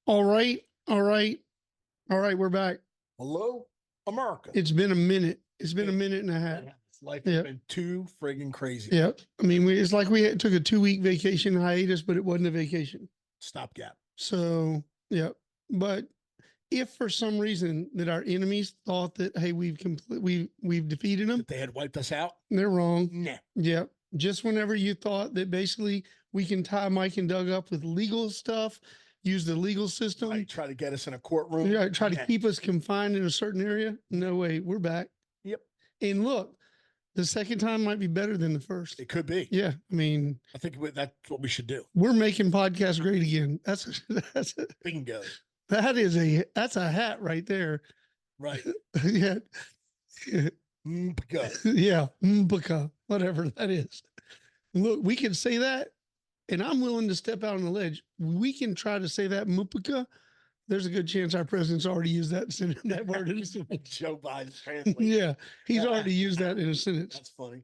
All right. All right. All right. We're back. Hello, America. It's been a minute. It's been a minute and a half. Life has been too friggin' crazy. Yep. I mean, it's like we took a 2-week vacation hiatus, but it wasn't a vacation. Stopgap. So, yeah. But if for some reason that our enemies thought that, hey, we've defeated them, That they had wiped us out, they're wrong. nah. Yep. Just whenever you thought that basically we can tie Mike and Doug up with legal stuff, use the legal system, Right, try to get us in a courtroom, try to keep us confined in a certain area. No way, we're back. Yep. And look, the second time might be better than the first. It could be. Yeah, I mean, I think that's what we should do. We're making podcasts great again. That's Bingo. That's a hat right there. Right. Yeah. Yeah, whatever that is. Look, we can say that, and I'm willing to step out on the ledge. We can try to say that Mupaka. There's a good chance our president's already used that word in a sentence. Joe Biden's translation. Yeah, he's already used that in a sentence. That's funny.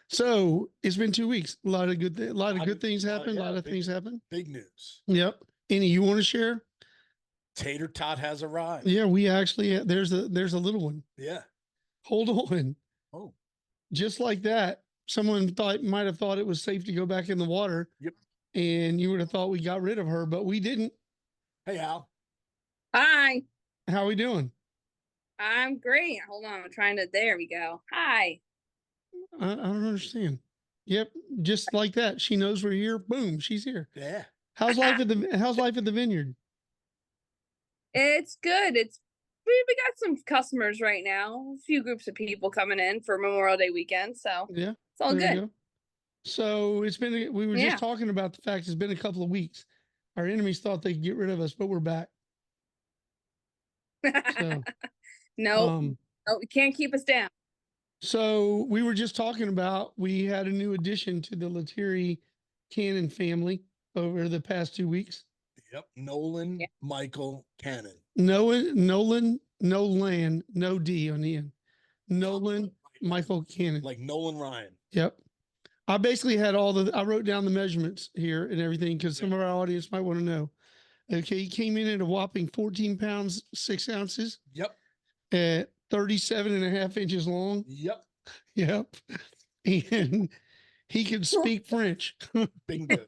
So it's been 2 weeks. A lot of good things happened. A lot of things happened. Big news. Yep. Any you want to share? Tater Tot has arrived. Yeah, we actually there's a little one. Yeah. Hold on. Oh. Just like that, someone might have thought it was safe to go back in the water. Yep. And you would have thought we got rid of her, but we didn't. Hey, Al. Hi. How are we doing? I'm great. Hold on. I'm trying to. There we go. Hi. I don't understand. Yep. Just like that. She knows we're here. Boom. She's here. Yeah. How's life at the vineyard? It's good. We got some customers right now. A few groups of people coming in for Memorial Day weekend. So yeah, it's all good. So we were just talking about the fact it's been a couple of weeks. Our enemies thought they could get rid of us, but we're back. So, no, we can't keep us down. So we were just talking about, we had a new addition to the Lettieri Cannon family over the past 2 weeks. Yep. Nolan, Michael, Cannon. Nolan, no land, no D on the end. Nolan, Michael, Cannon. Like Nolan Ryan. Yep. I basically had I wrote down the measurements here and everything because some of our audience might want to know. Okay. He came in at a whopping 14 pounds, 6 ounces. Yep. At 37.5 inches long. Yep. Yep. And he could speak French. Bingo.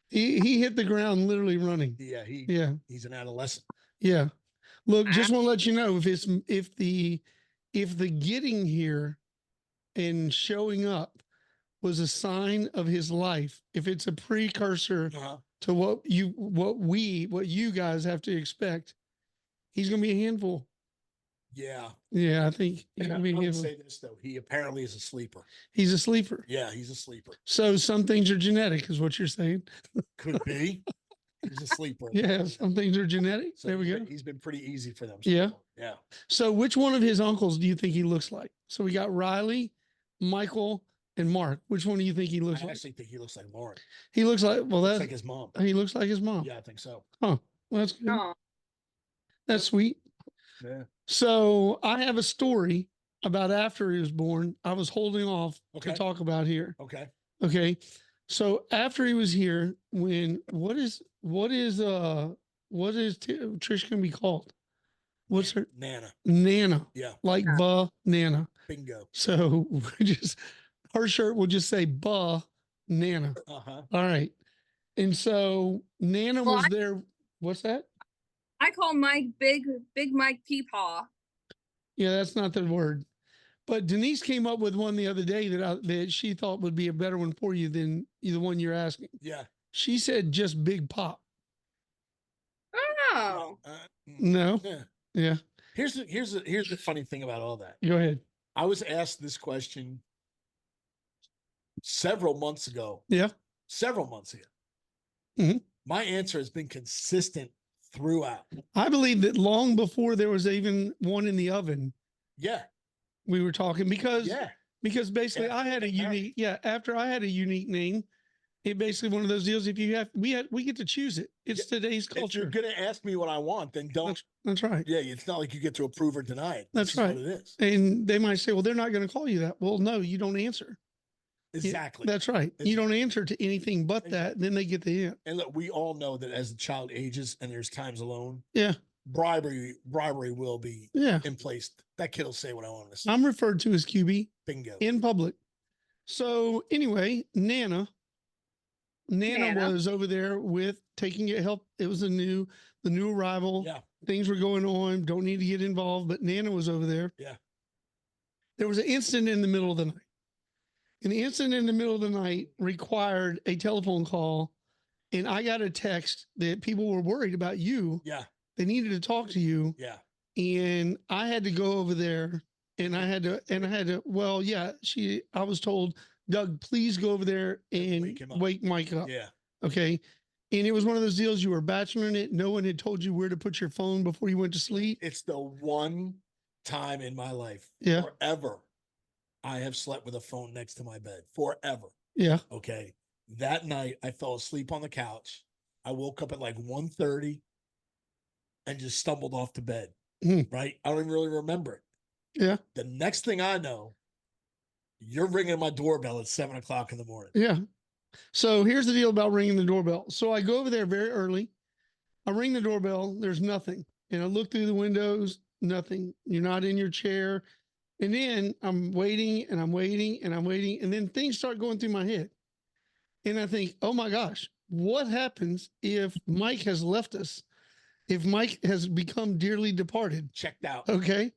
He hit the ground literally running. Yeah. He's an adolescent. Yeah. Look, just want to let you know if the getting here and showing up was a sign of his life, if it's a precursor to what you guys have to expect, he's going to be a handful. Yeah. Yeah, I think he's going to be a handful. Say this though, he apparently is a sleeper. He's a sleeper. Yeah, he's a sleeper. So some things are genetic, is what you're saying. Could be. He's a sleeper. Yeah, some things are genetic. So there we go. He's been pretty easy for them. Yeah. Yeah. So which one of his uncles do you think he looks like? So we got Riley, Michael, and Mark. Which one do you think he looks like? I actually think he looks like Lauren. He looks like, that's like his mom. He looks like his mom. Yeah, I think so. Huh. Well, that's good. Oh. That's sweet. Yeah. So I have a story about after he was born. I was holding off to talk about here. Okay. Okay. So after he was here, what is Trish gonna be called? What's her Nana? Nana. Yeah. Like Nana. Bingo. So her shirt will just say Nana. Uh-huh. All right. And so Nana was there. What's that? I call Mike Big Mike Peepaw. Yeah, that's not the word. But Denise came up with one the other day that she thought would be a better one for you than the one you're asking. Yeah. She said just Big Pop. Oh. No. Yeah. Yeah. Here's the funny thing about all that. Go ahead. I was asked this question several months ago. Yeah. Several months ago. Mm-hmm. My answer has been consistent throughout. I believe that long before there was even one in the oven. Yeah. We were talking because basically after I had a unique after I had a unique name. It basically one of those deals. If you have, we get to choose it. It's today's culture. If you're going to ask me what I want, then don't. That's right. Yeah. It's not like you get to approve or deny it. That's right. What it is. And they might say, well, they're not going to call you that. Well, no, you don't answer. Exactly. That's right. You don't answer to anything but that. Then they get the hint. And look, we all know that as the child ages and there's times alone, Yeah. bribery will be Yeah. in place. That kid will say what I want to say. I'm referred to as QB Bingo. in public. So anyway, Nana was over there with taking it help. It was the new arrival. Yeah. Things were going on. Don't need to get involved, but Nana was over there. Yeah. There was an incident in the middle of the night. And the incident in the middle of the night required a telephone call. And I got a text that people were worried about you. Yeah. They needed to talk to you. Yeah. And I had to go over there and I had to, well, yeah, I was told, Doug, please go over there and wake Mike up. Yeah. Okay. And it was one of those deals, you were bacheloring it. No one had told you where to put your phone before you went to sleep. It's the one time in my life forever I have slept with a phone next to my bed. Forever. Yeah. Okay. That night I fell asleep on the couch. I woke up at like 1:30 and just stumbled off to bed. Right. I don't even really remember it. Yeah. The next thing I know, you're ringing my doorbell at 7:00 in the morning. Yeah. So here's the deal about ringing the doorbell. So I go over there very early. I ring the doorbell. There's nothing. And I look through the windows, nothing. You're not in your chair. And then I'm waiting and I'm waiting and I'm waiting. And then things start going through my head. And I think, oh my gosh, what happens if Mike has left us? If Mike has become dearly departed? Checked out. Okay.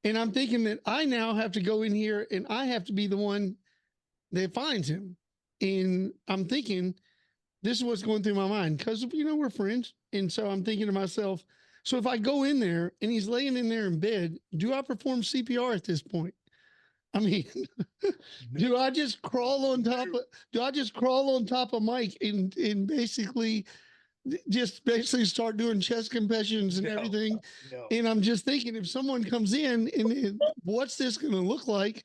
And I'm thinking that I now have to go in here and I have to be the one that finds him. And I'm thinking, this is what's going through my mind because, we're friends. And so I'm thinking to myself, so if I go in there and he's laying in there in bed, do I perform CPR at this point? I mean, do I just crawl on top of Mike and basically start doing chest compressions and everything? No. And I'm just thinking, if someone comes in and what's this going to look like?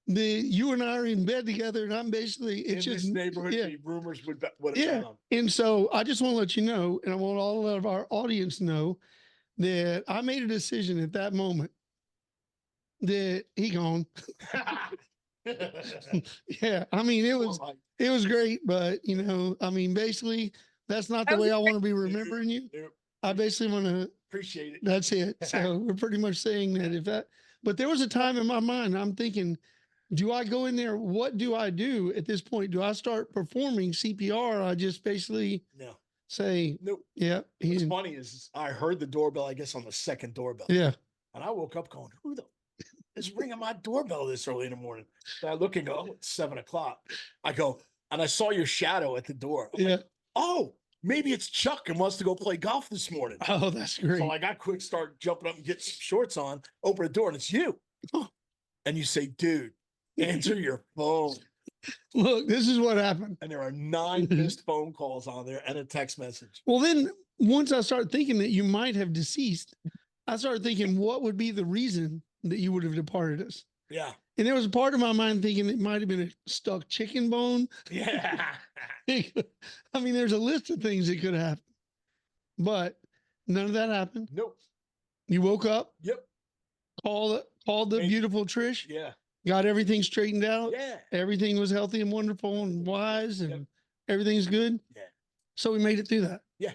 You and I are in bed together, and I'm basically in this neighborhood. The rumors would have found. And so I just want to let you know, and I want all of our audience know that I made a decision at that moment that he gone. Yeah, I mean it was great, but basically that's not the way I want to be remembering you. I basically want to appreciate it. That's it. So we're pretty much saying that but there was a time in my mind I'm thinking, do I go in there? What do I do at this point? Do I start performing CPR? I just basically say, nope. Yeah. What's funny is I heard the doorbell, I guess, on the second doorbell. Yeah. And I woke up going, who the is ringing my doorbell this early in the morning? And I look and go, oh, it's 7:00. I go, and I saw your shadow at the door. I'm like, oh, maybe it's Chuck and wants to go play golf this morning. Oh, that's great. So I got quick, start jumping up and get some shorts on, open the door, and it's you. And you say, dude, answer your phone. Look, this is what happened. And there are 9 missed phone calls on there and a text message. Well, then once I started thinking that you might have deceased, I started thinking, what would be the reason that you would have departed us? Yeah. And there was a part of my mind thinking it might have been a stuck chicken bone. Yeah. I mean, there's a list of things that could have happened, but none of that happened. Nope. You woke up. Yep. Called the beautiful Trish. Yeah. Got everything straightened out. Yeah. Everything was healthy and wonderful and wise and everything's good. Yeah. So we made it through that. Yeah.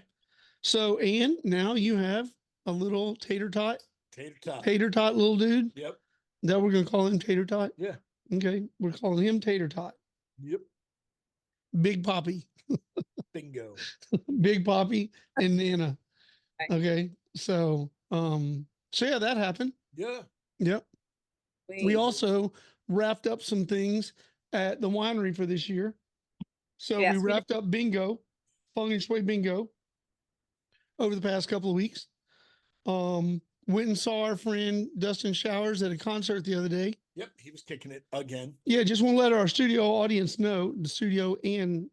So, and now you have a little tater tot Tater tot little dude. Yep. That we're going to call him Tater Tot. Yeah. Okay. We're calling him Tater Tot. Yep. Big Poppy. Bingo. Big Poppy and Nana. Okay. So yeah, that happened. Yeah. Yep. We also wrapped up some things at the winery for this year. So we wrapped up bingo, Fung Shway bingo over the past couple of weeks. Went and saw our friend Dustin Showers at a concert the other day. Yep, he was kicking it again. Yeah, just want to let our studio audience know, the studio and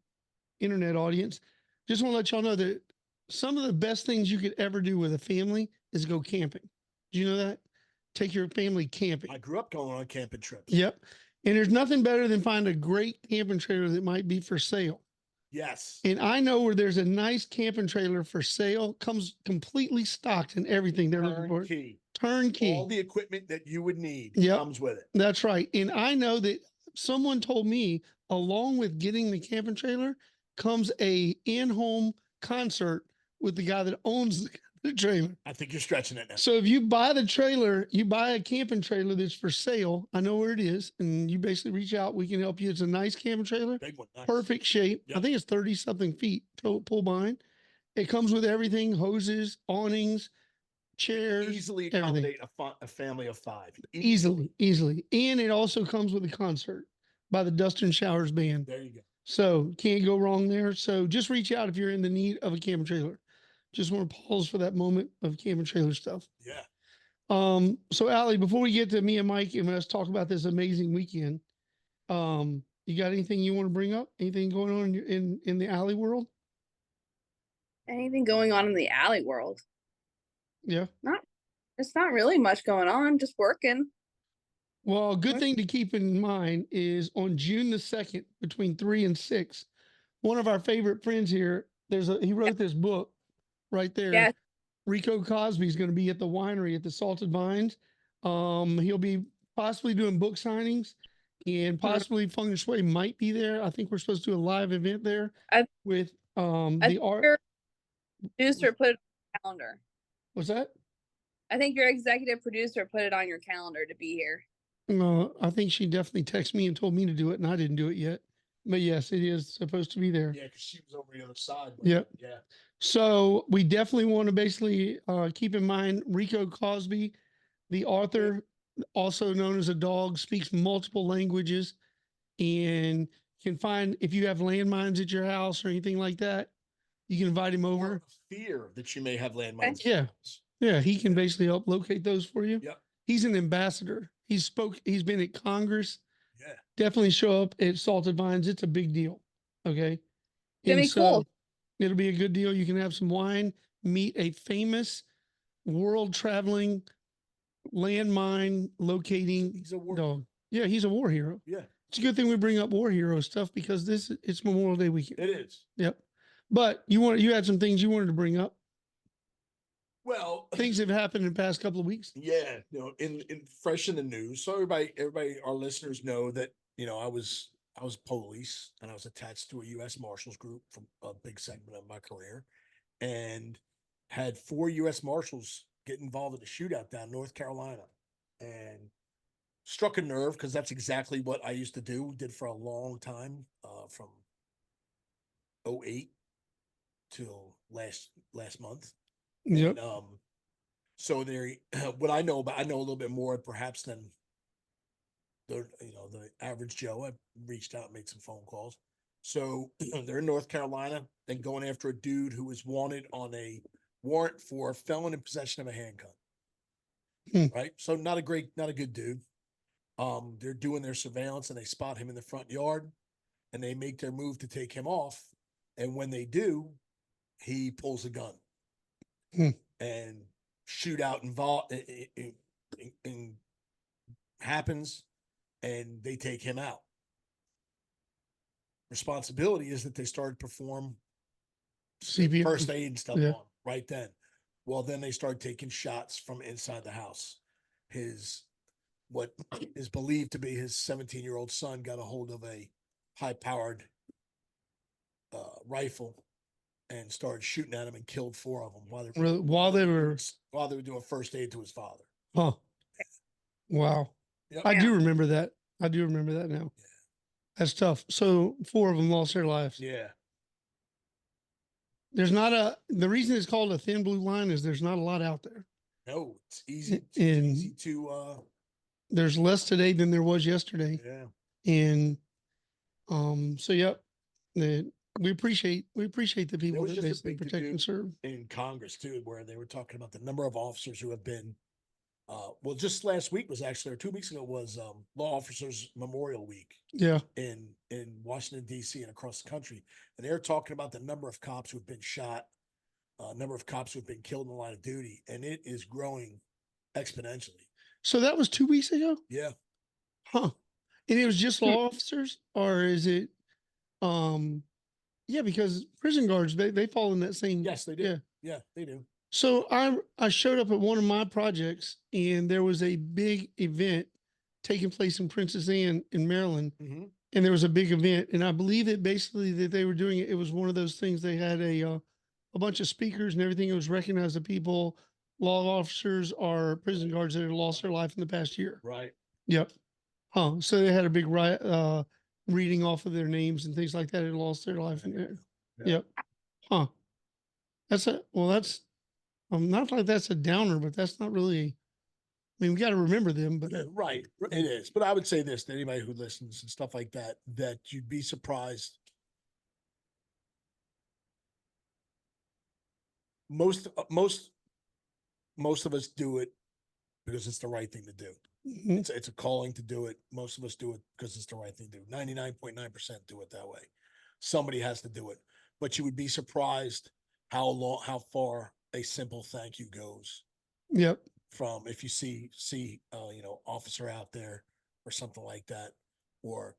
internet audience, just want to let y'all know that some of the best things you could ever do with a family is go camping. Do you know that? Take your family camping. I grew up going on camping trips. Yep. And there's nothing better than find a great camping trailer that might be for sale. Yes. And I know where there's a nice camping trailer for sale, comes completely stocked and everything they're looking for. Turnkey. All the equipment that you would need comes with it. That's right. And I know that someone told me along with getting the camping trailer comes a in-home concert with the guy that owns the trailer. I think you're stretching it now. So if you buy the trailer, you buy a camping trailer that's for sale. I know where it is, and you basically reach out. We can help you. It's a nice camping trailer, Big one. Nice. perfect shape. Yep. I think it's 30 something feet pull behind. It comes with everything: hoses, awnings, chairs, Easily everything. accommodate a family of 5. Easily. And it also comes with a concert by the Dust and Showers Band. There you go. So can't go wrong there. So just reach out if you're in the need of a camping trailer. Just want to pause for that moment of camping trailer stuff. Yeah. So Allie, before we get to me and Mike and let's talk about this amazing weekend, you got anything you want to bring up? Anything going on in the Allie world? Anything going on in the Allie world? Yeah. It's not really much going on, just working. Well, a good thing to keep in mind is on June the 2nd, between 3 and 6, one of our favorite friends here, he wrote this book right there. Yeah. Rico Cosby is going to be at the winery at the Salted Vines. He'll be possibly doing book signings, and possibly Fung Shway might be there. I think we're supposed to do a live event there with the art. Producer put it on the calendar. What's that? I think your executive producer put it on your calendar to be here. No, I think she definitely texted me and told me to do it, and I didn't do it yet. But yes, it is supposed to be there. Yeah, because she was over the other side. Yep. Yeah. So we definitely want to basically keep in mind Rico Cosby, the author, also known as a dog, speaks multiple languages, and can find, if you have landmines at your house or anything like that, you can invite him over. Or fear that you may have landmines. Yeah. Yeah, he can basically help locate those for you. Yep. He's an ambassador. He's been at Congress. Yeah. Definitely show up at Salted Vines. It's a big deal. Okay. It'll be cool. It'll be a good deal. You can have some wine, meet a famous world traveling landmine locating dog. Yeah, he's a war hero. Yeah. It's a good thing we bring up war hero stuff because it's Memorial Day weekend. It is. Yep. But you had some things you wanted to bring up. Well, things have happened in the past couple of weeks. Yeah, in fresh in the news. So everybody, our listeners know that I was police and I was attached to a U.S. Marshals group for a big segment of my career, and had 4 U.S. Marshals get involved in a shootout down North Carolina, and struck a nerve because that's exactly what I used to do. Did for a long time, from 2008 till last month. Yep. And, so there, what I know a little bit more perhaps than the average Joe. I reached out and made some phone calls. So they're in North Carolina, then going after a dude who was wanted on a warrant for felon in possession of a handgun. Right. So not a good dude. They're doing their surveillance and they spot him in the front yard and they make their move to take him off. And when they do, he pulls a gun. And shootout involved in happens, and they take him out. Responsibility is that they started to perform CPR, first aid and stuff on right then. Well, then they start taking shots from inside the house. What is believed to be his 17-year-old son got a hold of a high-powered rifle and started shooting at him and killed 4 of them while they were doing first aid to his father. Huh. Wow. Yep. I do remember that. now. Yeah. That's tough. So 4 of them lost their lives. Yeah. The reason it's called a thin blue line is there's not a lot out there. No, it's easy. Easy to there's less today than there was yesterday. Yeah. And so yep. We appreciate the people that basically protect and serve. In Congress too, where they were talking about the number of officers who have been just last week was actually, or 2 weeks ago was Law Officers Memorial Week. Yeah. In Washington, D.C. and across the country. And they're talking about the number of cops who've been shot, number of cops who've been killed in the line of duty, and it is growing exponentially. So that was 2 weeks ago? Yeah. Huh. And it was just law officers, or is it yeah, because prison guards, they fall in that same. Yes, they do. Yeah, they do. So I showed up at one of my projects and there was a big event taking place in Princess Anne in Maryland and there was a big event, and I believe that basically that they were doing it. It was one of those things. They had a bunch of speakers and everything. It was recognized the people, law officers, or prison guards that had lost their life in the past year. Right. Yep. Huh. So they had a big reading off of their names and things like that. Had lost their life in there. Yeah. Yep. Huh. That's not like that's a downer, but that's not really. I mean, we got to remember them, but Right. It is. But I would say this to anybody who listens and stuff like that, that you'd be surprised. Most of us do it because it's the right thing to do. Mhm. It's a calling to do it. Most of us do it because it's the right thing to do. 99.9% do it that way. Somebody has to do it. But you would be surprised how far a simple thank you goes. Yep. From if you see officer out there or something like that, or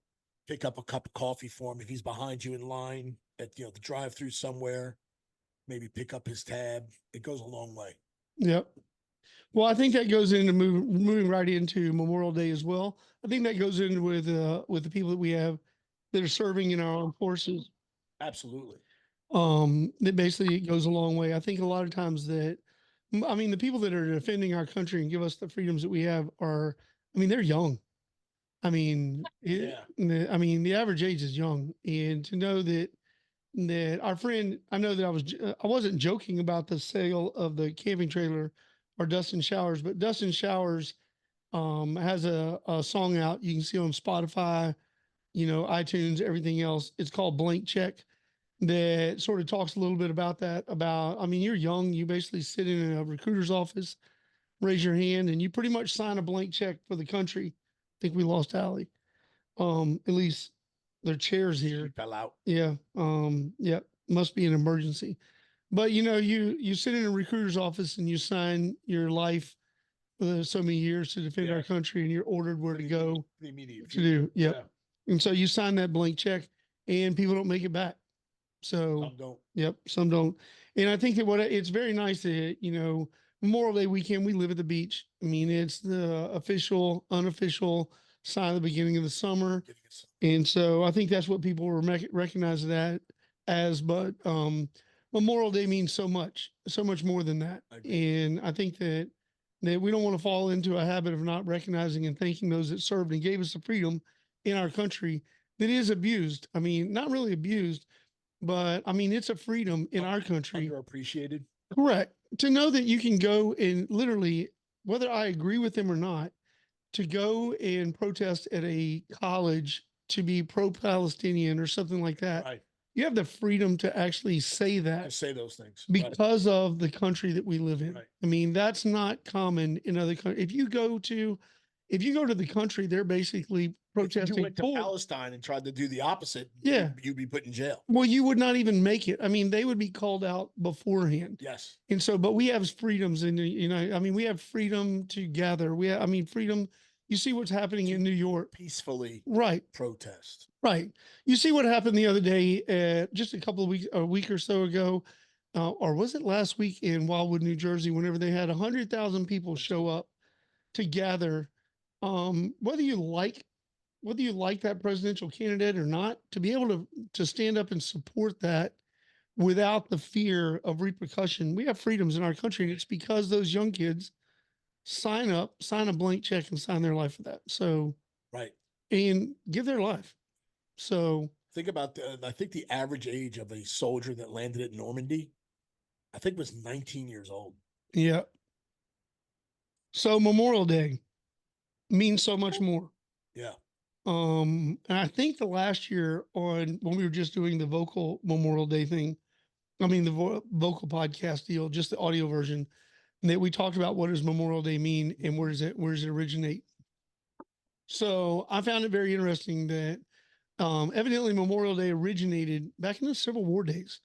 pick up a cup of coffee for him if he's behind you in line at the drive-through somewhere, maybe pick up his tab. It goes a long way. Yep. Well, I think that goes into moving right into Memorial Day as well. I think that goes in with the people that we have that are serving in our armed forces. Absolutely. That basically goes a long way. I think a lot of times that, I mean, the people that are defending our country and give us the freedoms that we have are, I mean, they're young. I mean, the average age is young, and to know that our friend, I know that I wasn't joking about the sale of the camping trailer or Dustin Showers, but Dustin Showers has a song out. You can see on Spotify, iTunes, everything else. It's called Blank Check, that sort of talks a little bit about that. I mean, you're young. You basically sit in a recruiter's office, raise your hand, and you pretty much sign a blank check for the country. I think we lost Allie. At least their chairs here. She fell out. Yeah. Yeah. Must be an emergency. But you sit in a recruiter's office and you sign your life for so many years to defend our country, and you're ordered where to go The immediate to do. Yep. And so you sign that blank check, and people don't make it back. So Some don't. Yep, some don't. And I think that it's very nice that, Memorial Day weekend, we live at the beach. I mean, it's the official, unofficial sign of the beginning of the summer. And so I think that's what people were recognize that as. But Memorial Day means so much more than that. And I think that we don't want to fall into a habit of not recognizing and thanking those that served and gave us the freedom in our country that is abused. I mean, not really abused, but I mean, it's a freedom in our country. Underappreciated. Correct. To know that you can go and literally, whether I agree with them or not, to go and protest at a college to be pro-Palestinian or something like that. Right. You have the freedom to actually say that. To say those things. Because of the country that we live in. Right. I mean, that's not common in other countries. If you go to the country, they're basically protesting. If you went to Palestine and tried to do the opposite, you'd be put in jail. Well, you would not even make it. I mean, they would be called out beforehand. Yes. And so, but we have freedoms in I mean, we have freedom to gather. Freedom. You see what's happening in New York. Peacefully. Right. Protest. Right. You see what happened the other day, just a week or so ago, or was it last week in Wildwood, New Jersey, whenever they had 100,000 people show up to gather, whether you like that presidential candidate or not, to be able to stand up and support that without the fear of repercussion. We have freedoms in our country, and it's because those young kids sign a blank check and sign their life for that. So, right. And give their life. So think about I think the average age of a soldier that landed at Normandy, I think was 19 years old. Yeah. So Memorial Day means so much more. Yeah. And I think the last year when we were just doing the vocal Memorial Day thing, I mean, the vocal podcast deal, just the audio version, that we talked about what does Memorial Day mean and where does it originate? So I found it very interesting that evidently Memorial Day originated back in the Civil War days.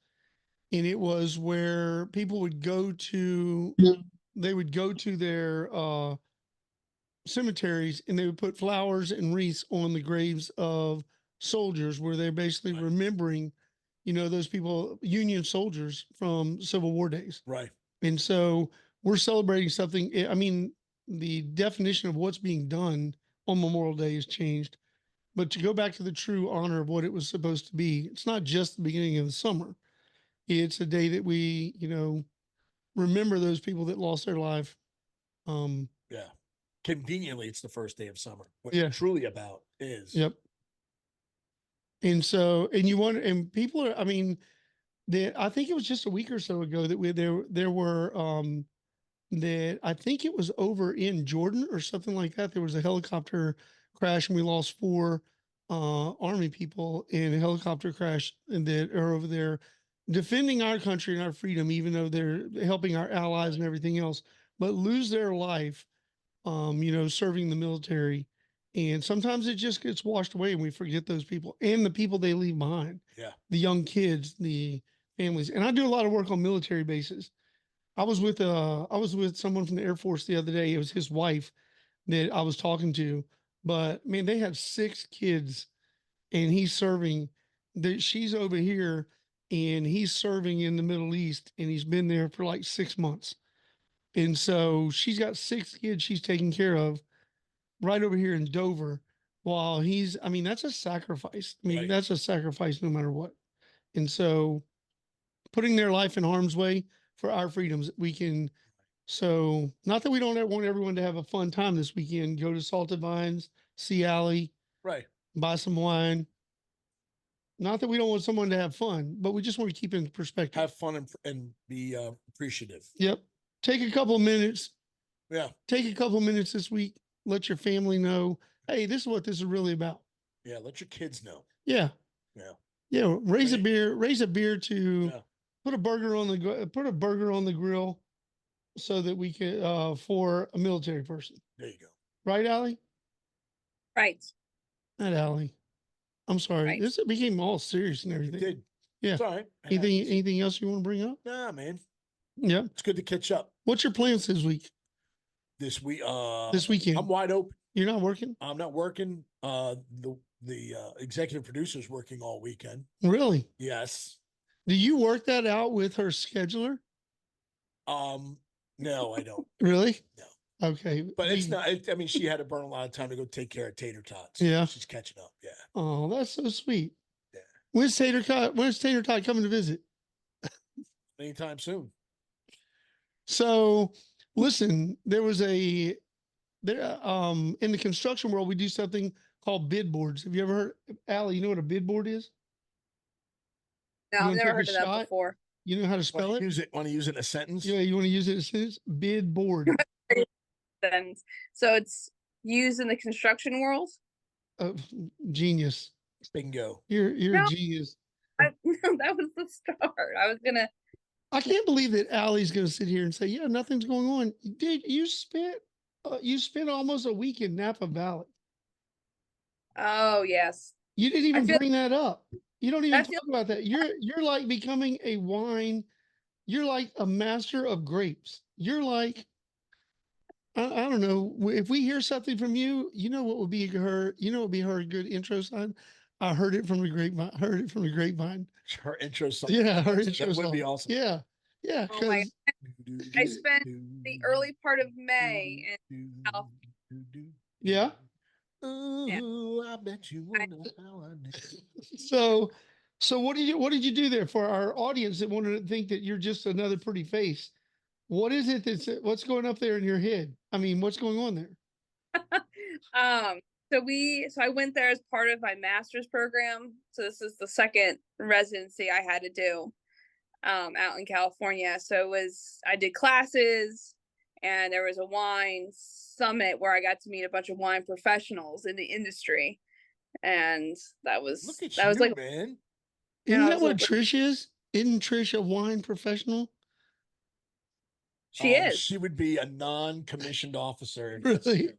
And it was where people would go to, their cemeteries, and they would put flowers and wreaths on the graves of soldiers, where they're basically remembering, those people, Union soldiers from Civil War days. Right. And so we're celebrating something. I mean, the definition of what's being done on Memorial Day has changed. but to go back to the true honor of what it was supposed to be, it's not just the beginning of the summer. It's a day that we, remember those people that lost their life. Yeah. Conveniently, it's the first day of summer. What Yeah. it's truly about is. Yep. And so, and you want, and people are, I mean, I think it was just a week or so ago that there were, that I think it was over in Jordan or something like that. There was a helicopter crash and we lost 4 Army people in a helicopter crash and that are over there defending our country and our freedom, even though they're helping our allies and everything else, but lose their life, serving the military. And sometimes it just gets washed away and we forget those people and the people they leave behind. Yeah. The young kids, the families. And I do a lot of work on military bases. I was with someone from the Air Force the other day. It was his wife that I was talking to, but man, they have 6 kids and he's serving. She's over here and he's serving in the Middle East and he's been there for like 6 months. And so she's got 6 kids she's taking care of right over here in Dover while that's a sacrifice. Right. That's a sacrifice no matter what. And so putting their life in harm's way for our freedoms, we can. So not that we don't want everyone to have a fun time this weekend, go to Salted Vines, see Allie, Right. buy some wine. Not that we don't want someone to have fun, but we just want to keep it in perspective. Have fun and be appreciative. Yep. Take a couple of minutes. Yeah. Take a couple of minutes this week. Let your family know, hey, this is what this is really about. Yeah. Let your kids know. Yeah. Yeah. Yeah. Raise a beer to Yeah. put a burger on the grill so that we can, for a military person. There you go. Right, Allie? Right. Not Allie. I'm sorry. Right. This became all serious and You everything. did. Yeah. It's all right. Anything else you want to bring up? Nah, man. Yeah. It's good to catch up. What's your plans this week? This weekend? I'm wide open. You're not working? I'm not working. The executive producer's working all weekend. Really? Yes. Do you work that out with her scheduler? No, I don't. Really? No. Okay. But it's not, she had to burn a lot of time to go take care of tater tots. Yeah. She's catching up. Yeah. Oh, that's so sweet. Yeah. When's Tater Tot coming to visit? Anytime soon. So listen, there was in the construction world, we do something called bid boards. Have you ever heard, Allie, you know what a bid board is? No, You I've wanna never take a heard of that shot? before. You know how to spell it? Want to use it in a sentence? Yeah, you want to use it in a sentence? Bid board. Then, so it's used in the construction world. Genius. Bingo. You're a genius. No, that was the start. I can't believe that Allie's gonna sit here and say, "Yeah, nothing's going on." Dude, you spent almost a week in Napa Valley. Oh yes. You didn't even bring that up. You don't even talk about that. You're like becoming a wine. You're like a master of grapes. You're like, I don't know. If we hear something from you, you know what would be her. You know what would be her good intro sign. I heard it from the grapevine. Her intro song. Yeah, her intro that would song. be awesome. Yeah, yeah. Oh my! I spent the early part of May in South. Yeah. Ooh, I bet you wonder how I know. So what did you do there for our audience that wanted to think that you're just another pretty face? What is it what's going up there in your head? I mean, what's going on there? So I went there as part of my master's program. So this is the second residency I had to do out in California. So I did classes and there was a wine summit where I got to meet a bunch of wine professionals in the industry. And that was like, man. Isn't that what Trish is? Isn't Trish a wine professional? She is. She would be a non-commissioned officer. Really?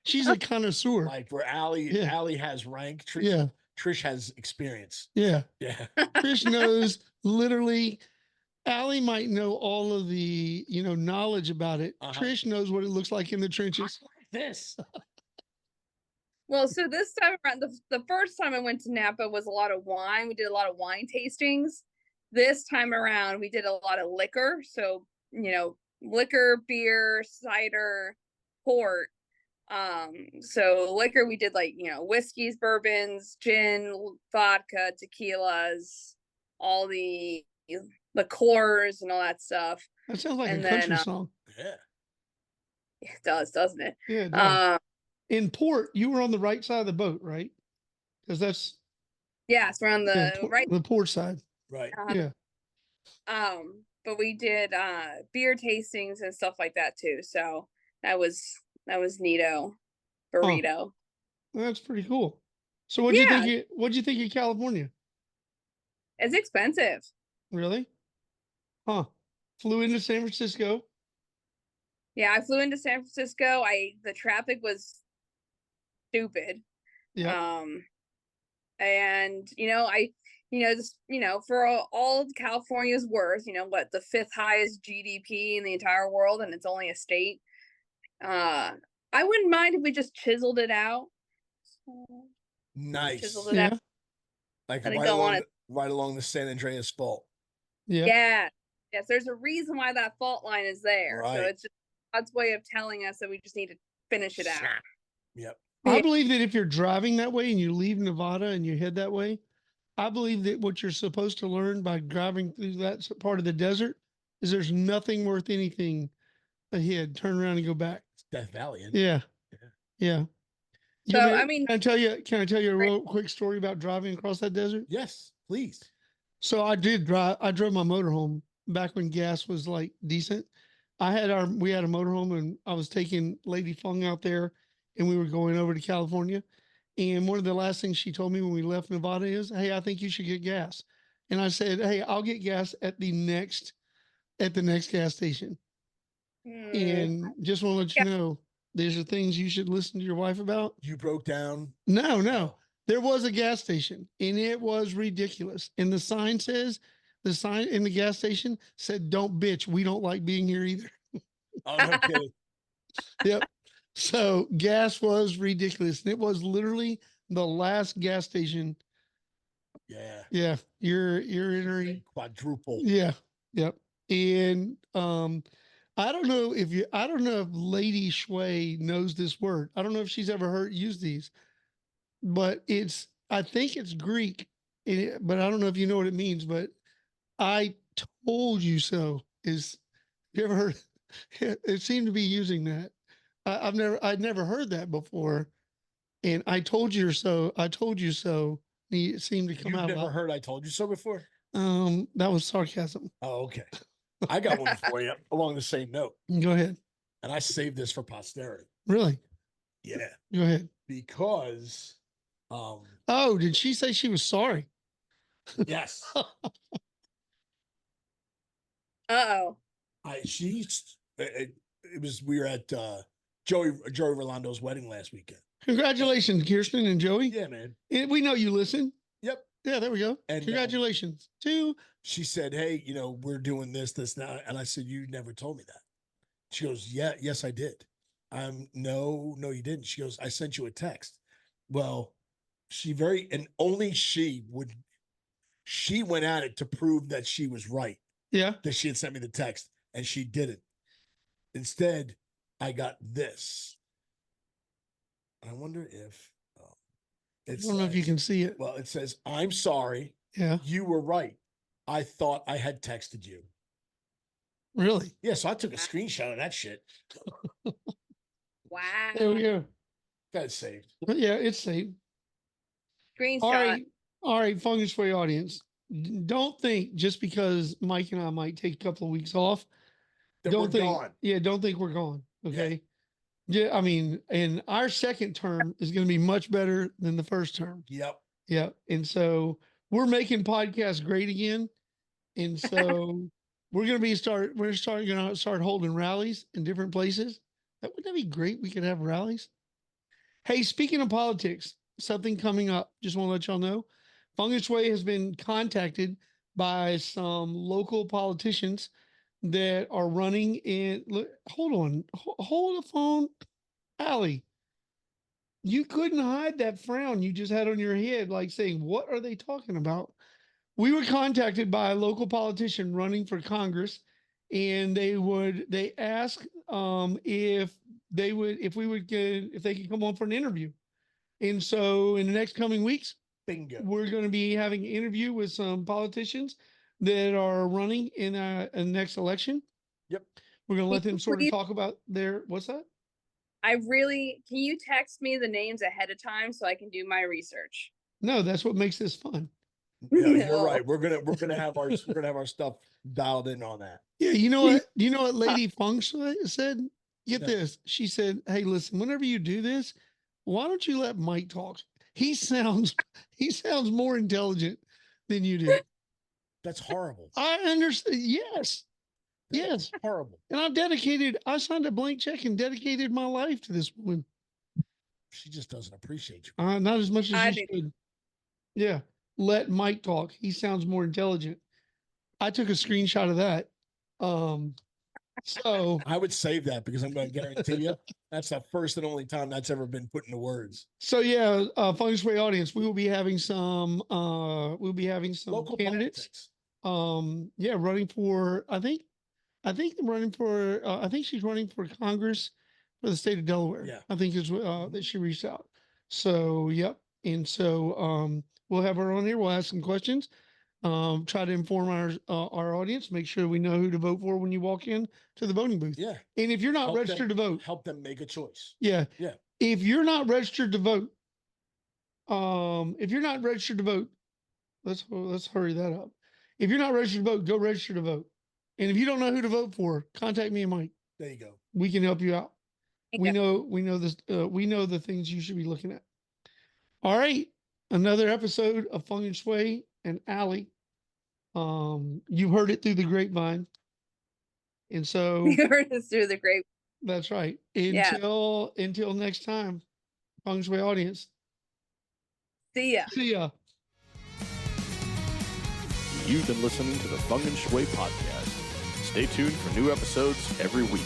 She's a connoisseur. Like where Allie has rank. Trish has experience. Yeah. Yeah. Trish knows literally. Allie might know all of the, knowledge about it. Trish knows what it looks like in the trenches. This. Well, so this time around, the first time I went to Napa was a lot of wine. We did a lot of wine tastings. This time around, we did a lot of liquor. So, liquor, beer, cider, port. So liquor, we did like, whiskeys, bourbons, gin, vodka, tequilas, all the liqueurs and all that stuff. That sounds like And a country then song. Yeah. it does, doesn't it? Yeah, it does. Um, In port, you were on the right side of the boat, right? Because that's yes, we're on the right. the port side. Right. Yeah. But we did beer tastings and stuff like that too. So that was neato. Burrito. That's pretty cool. So what'd you think of California? It's expensive. Really? Huh. Flew into San Francisco. Yeah, I flew into San Francisco. The traffic was stupid. Yeah. And just for all California's worth, what, the 5th highest GDP in the entire world, and it's only a state. I wouldn't mind if we just chiseled it out. Nice. Chiseled it out. Like Let it right go along, on right along the San Andreas fault. Yeah. Yeah. Yes, there's a reason why that fault line is there. So Right. it's just God's way of telling us that we just need to finish it out. Yep. I believe that if you're driving that way and you leave Nevada and you head that way, I believe that what you're supposed to learn by driving through that part of the desert is there's nothing worth anything ahead. Turn around and go back. It's Death Valley. Isn't Yeah. Yeah. Yeah. So, I mean, can I tell you a real quick story about driving across that desert? Yes, please. So I drove my motorhome back when gas was like decent. We had a motorhome and I was taking Lady Fung out there and we were going over to California. And one of the last things she told me when we left Nevada is, "Hey, I think you should get gas." And I said, "Hey, I'll get gas at the next gas station." And just want to let you know, these are things you should listen to your wife about. You broke down. No. Oh. There was a gas station and it was ridiculous. And the sign in the gas station said, "Don't bitch. We don't like being here either." Oh, no kidding. Yep. So gas was ridiculous. And it was literally the last gas station. Yeah. Yeah. You're entering quadruple. Yeah. Yep. And I don't know if Lady Shway knows this word. I don't know if she's ever used these, but I think it's Greek, but I don't know if you know what it means, but I told you so you ever heard, it seemed to be using that. I'd never heard that before. And I told you so. It seemed to come You've out. Never heard I told you so before? That was sarcasm. Oh, okay. I got one for you along the same note. Go ahead. And I saved this for posterity. Really? Yeah. Go ahead. Because oh, did she say she was sorry? Yes. Uh-oh. We were at Joey Rolando's wedding last weekend. Congratulations, Kirsten and Joey. Yeah, man. We know you listen. Yep. Yeah, there we go. And congratulations. She said, "Hey, we're doing this now." And I said, "You never told me that." She goes, "Yeah, yes, I did." No, you didn't. She goes, "I sent you a text." Well, only she went at it to prove that she was right. Yeah. That she had sent me the text and she didn't. Instead, I got this. I wonder if I don't know if you can see it. Well, it says, "I'm sorry. Yeah. You were right. I thought I had texted you." Really? Yeah, so I took a screenshot of that shit. Wow. There we go. That's saved. Yeah, it's saved. Screenshot. All right, Fung Shway audience. Don't think just because Mike and I might take a couple of weeks off. Don't think we're gone. Okay. Yeah, I mean, and our second term is going to be much better than the first term. Yep. Yep. And so we're making podcasts great again. And so we're going to start holding rallies in different places. Wouldn't that be great? We could have rallies. Hey, speaking of politics, something coming up. Just want to let y'all know. Fung Shway has been contacted by some local politicians that are running in. Look, hold the phone. Allie, you couldn't hide that frown you just had on your head, like saying, "What are they talking about?" We were contacted by a local politician running for Congress, and they asked if they would, if they could come on for an interview. And so in the next coming weeks, Bingo. we're going to be having an interview with some politicians that are running in a next election. Yep. We're going to let them sort of talk about what's that? Can you text me the names ahead of time so I can do my research? No, that's what makes this fun. Yeah, you're right. We're gonna have our stuff dialed in on that. Yeah, you know what Lady Fung Shway said? Get this. She said, "Hey, listen, whenever you do this, why don't you let Mike talk? He sounds more intelligent than you do." That's horrible. I understand. Yes. Yes. Horrible. And I signed a blank check and dedicated my life to this woman. She just doesn't appreciate you. Not as much as she should. Yeah. Let Mike talk. He sounds more intelligent. I took a screenshot of that. So I would save that because I'm going to guarantee you that's the first and only time that's ever been put into words. So yeah, Feng Shui audience, we will be having some local candidates. Politics. Yeah, running for I think she's running for Congress for the state of Delaware. Yeah. I think is that she reached out. So yep. And so we'll have her on here. We'll ask some questions. Try to inform our audience, make sure we know who to vote for when you walk in to the voting booth. Yeah. And if you're not registered to vote, help them make a choice. Yeah. Yeah. If you're not registered to vote, let's hurry that up. If you're not registered to vote, go register to vote. And if you don't know who to vote for, contact me and Mike. There you go. We can help you out. Yeah. We know this. We know the things you should be looking at. All right, another episode of Fung Shway and Allie. You heard it through the grapevine, and so You heard this through the grapevine. That's right. Yeah. Until next time, Feng Shui audience. See ya. See ya. You've been listening to the Fung Shway podcast. Stay tuned for new episodes every week.